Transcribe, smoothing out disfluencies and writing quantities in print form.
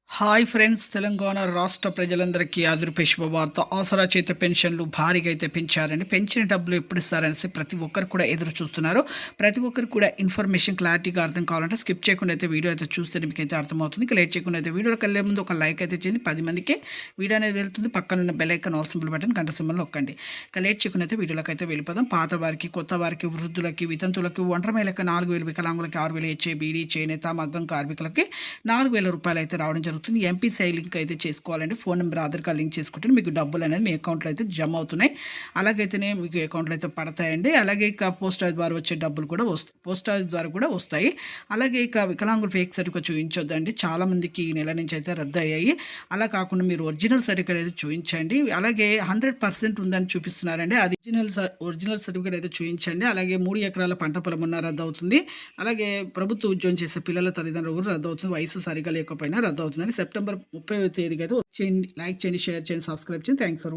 Hi friends, Telangana రాష్ట్ర ప్రజలందరికీ ఆదుర్పే శుభవార్త. ఆసరా చేత పెన్షన్లు భారీగా అయితే పెంచారండి. పెంచిన డబ్బులు ఎప్పుడు ఇస్తారనేసి ప్రతి ఒక్కరు కూడా ఎదురు చూస్తున్నారు. ప్రతి ఒక్కరు కూడా ఇన్ఫర్మేషన్ క్లారిటీగా అర్థం కావాలంటే స్కిప్ చేయకుండా అయితే వీడియో అయితే చూస్తే మీకు అయితే అర్థమవుతుంది. ఇక లేట్ చేయకుండా అయితే వీడియోకి వెళ్ళే ముందు ఒక లైక్ అయితే చేయండి. 10 మందికి వీడియో అనేది వెళ్తుంది. పక్కన ఉన్న bell icon all symbol button గంట సింబల్ నొక్కండి. ఇక లేట్ చేయకుండా అయితే వీడియోలోకి అయితే వెళ్ళిపోదాం. పాత వారికి, కొత్త వారికి, వృద్ధులకి, వితంతులకి, ఒంటరి మహిళకి 4,000, వికలాంగులకి 6,000 ఇచ్చే బీడీ, చేనేత, మగ్గం కార్మికులకి 4,000 రూపాయలు అయితే రావడం జరుగుతుంది. ఎంపీసీఐ లింక్ అయితే చేసుకోవాలండి. Phone number, Aadhaar card link చేసుకుంటే మీకు డబ్బులు అనేది మీ అకౌంట్లో అయితే జమ అవుతున్నాయి. అలాగైతేనే మీకు అకౌంట్లో అయితే పడతాయండి. అలాగే ఇక పోస్ట్ ఆఫీస్ ద్వారా వచ్చే డబ్బులు కూడా పోస్ట్ ఆఫీస్ ద్వారా కూడా వస్తాయి. అలాగే ఇక వికలాంగుల ఫేక్ సర్టిఫికేట్ చూపించొద్దండి. చాలామందికి ఈ నెల నుంచి అయితే రద్దు అయ్యాయి. అలా కాకుండా మీరు ఒరిజినల్ సర్టిఫికేట్ అయితే చూపించండి. అలాగే 100% ఉందని చూపిస్తున్నారండి. అది ఒరిజినల్ సర్టిఫికేట్ అయితే చూపించండి. అలాగే 3 ఎకరాల పంట పొలం ఉన్న రద్దు అవుతుంది. అలాగే ప్రభుత్వ ఉద్యోగం చేసే పిల్లల తల్లిదండ్రులు కూడా రద్దు అవుతుంది. వయసు సరిగా లేకపోయినా రద్దు అవుతుందని సెప్టెంబర్ 30వ తేదీకి అయితే వచ్చేయండి. లైక్ చేయండి, షేర్ చేయండి, సబ్స్క్రైబ్ చేయండి. Thanks for